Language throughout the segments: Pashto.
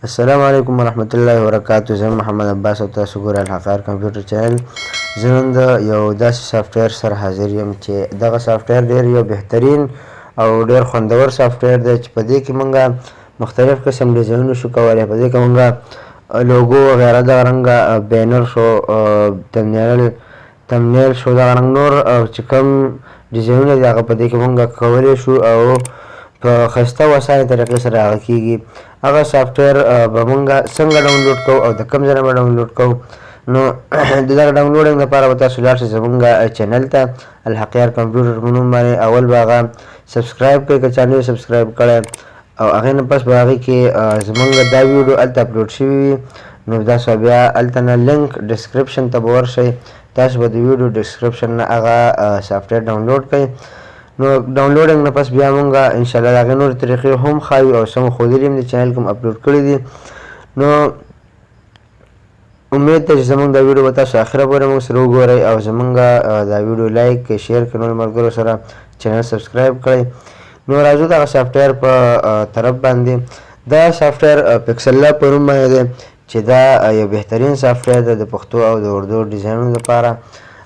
السلام علیکم ورحمت الله وبرکاتہ. زه محمد عباس او تاسو ګورئ الحقار کمپیوټر چینل. زه نن د یو داسې سافټویر سره حاضر یم چې دغه سافټویر ډېر یو بهترین او ډېر خوندور سافټویر دی چې په دې کې مونږ مختلف قسم ډیزاینونه شو کولی. په دې کې مونږ لوګو وغیره دغه رنګه بینر شو، تمنیل شو، دغه رنګ نور چې کوم ډیزاینونه دي هغه په دې کې مونږ کولی شو او په ښایسته وسایلو طریقې سره هغه کېږي. هغه سافټویر به مونږ څنګه ډاونلوډ کوو او د کوم ځای نه به ډاونلوډ کوو. نو د دغه ډاونلوډینګ لپاره به تاسو لاړ شئ زمونږ چینل ته الحقار کمپیوټر په نوم باندې. اول به هغه سبسکرایب کړئ که چا نه وي سبسکرایب کړی، او هغې نه پس به هغې کې زمونږ دا ویډیو هلته اپلوډ شوي وي. نو تاسو بیا هلته نه لینک ډسکرپشن ته به ورشئ، تاسو به د ویډیو ډسکرپشن نه هغه سافټویر ډاونلوډ کړئ. نو ډاونلوډینګ نه پس بیا مونږ انشاءالله د هغې نورې طریقې هم ښایو او څه مو ښودلي هم دي، چینل کې مو اپلوډ کړي دي. نو امید ده چې زمونږ دا ویډیو به تاسو اخره پورې مونږ سره وګورئ او زمونږ دا ویډیو لایک کړئ، شیر کړئ، نورو ملګرو سره چینل سبسکرایب کړئ. نو راځو دغه سافټویر په طرف باندې. دا سافټویر پکسل په نوم باندې دی چې دا یو بهترین سافټویر دی د پښتو او د اردو ډیزاینونو لپاره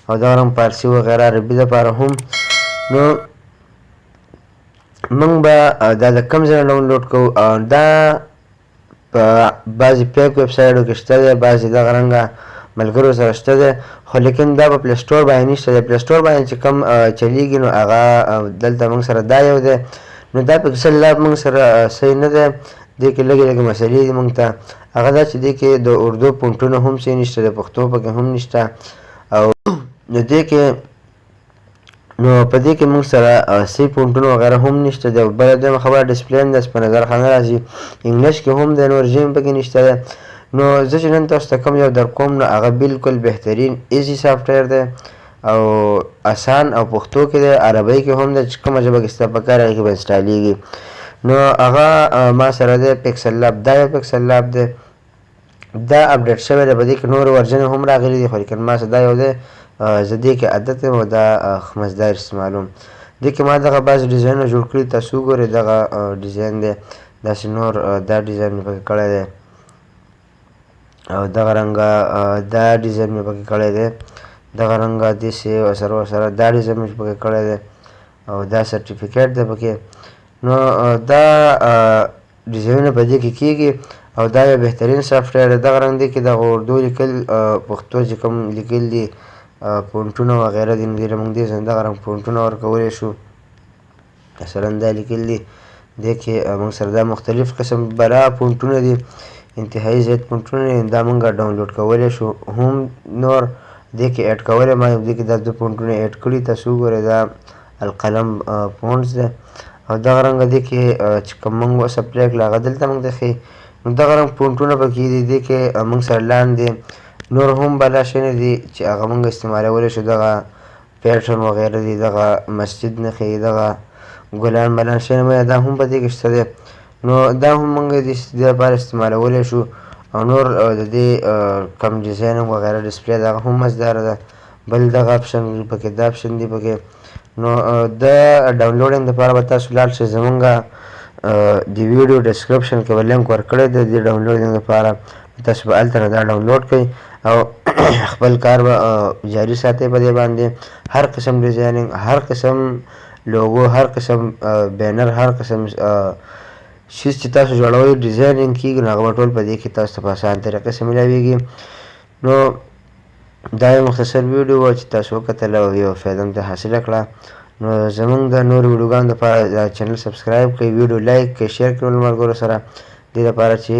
او دغه رنګ فارسي وغیره عربي لپاره هم. نو مونږ به دا د کوم ځای نه ډاونلوډ کوو. دا په بعضې فیک ویب سایټو کې شته دی، بعضې دغه رنګه ملګرو سره شته دی، خو لیکن دا په پلی سټور باندې نشته دی. پلی سټور باندې چې کوم چلیږي نو هغه دلته مونږ سره دا یو دی. نو دا پکسل لاب مونږ سره صحیح نه دی، دې کې لږې لږې مسلې دي مونږ ته. هغه دا چې دې کې د اردو پونټونه هم صحیح نشته دی، پښتو پکې هم نشته. او نو دې کې نو په دې کې موږ سره صحیح پونټونه وغیره هم نشته دی. بله دویمه خبره ډسپلی هم داسې په نظر ښه نه راځي، انګلیش کې هم دی، نور ژبې پکې نشته دی. نو زه چې نن تاسو ته کوم یو در کوم نو هغه بالکل بهترین ایزي سافټویر دی او اسان او پښتو کې دی، عربۍ کې هم دی، چې کومه ژبه کې ستا په کار هغې کې به انسټالېږي. نو هغه ما سره دی پکسل لاب. دا یو پکسل لاب دی، دا اپډیټ شوی دی، په دې کې نور ورژن هم راغلي دي، خو لیکن ما سره دا یو دی، زه دې کې عادت یم او دا مزدار استعمالوم. دې کې ما دغه بعضې ډیزاینونه جوړ کړي، تاسو وګورئ دغه ډیزاین دی، داسې نور دا ډیزاین مې پکې کړی دی او دغه رنګه دا ډیزاین مې پکې کړی دی، دغه رنګه داسې ورسره دا ډیزاین مې پکې کړی دی او دا سرټیفیکیټ دی پکې. نو دا ډیزاینونه په دې کې کېږي او دا یو بهترین سافټویر دی. دغه رنګ دی کې دغه اردو لیکل پښتو چې کوم لیکل دي پونټونه وغیره دي، نو دې له مونږ دې ځای دغه رنګ پونټونه ورکولی شو. مثلا دا لیکل دي، دې کې مونږ سره دا مختلف قسم بلا پونټونه دي، انتهایي زیات پونټونه دي، دا مونږ ډاونلوډ کولی شو هم نور دې کې ایډ کولی ما دې کې دا دوه پونټونه ایډ کړي. تاسو وګورئ دا القلم فونټس دی او دغه رنګه دې کې چې کوم مونږ اوس اپلی کړل هغه دلته مونږ ته ښیي. نو دغه رنګ پونټونه پکې دي، دې کې مونږ سره لاندې نور هم بلا شیونه دي چې هغه مونږ استعمالولی شو، دغه پیټرن وغیره دي، دغه مسجد نښې، دغه ګلان بلان شیونه دا هم په دې کې شته دی. نو دا هم مونږ د دې لپاره استعمالولی شو او نور د دې کم ډیزاین وغیره ډسپلی دغه هم مزداره ده. بل دغه اپشن پکې دا اپشن دی پکې. نو د ډاونلوډینګ لپاره به تاسو لاړ شئ زمونږ د ویډیو ډسکرپشن کې به لینک ورکړی دی د ډاونلوډینګ لپاره، تاسو به هلته نه دا ډاونلوډ کړئ او خپل کار به جاري ساتئ په دې باندې. هر قسم ډیزاینینګ، هر قسم لوګو، هر قسم بینر، هر قسم شیز چې تاسو جوړوئ ډیزاینینګ کېږي نو هغه به ټول په دې کې تاسو ته په اسان طریقې سره میلاویږي. نو دا یو مختصر ویډیو وه چې تاسو وکتله او یو فایده مو ترې حاصله کړه. نو زمونږ د نورو ویډیوګانو لپاره دا چینل سبسکرایب کړئ، ویډیو لایک کړئ، شیر کړئ نورو ملګرو سره، دې لپاره چې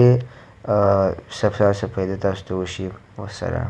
څه فایده تاسو ته وشي. والسلام.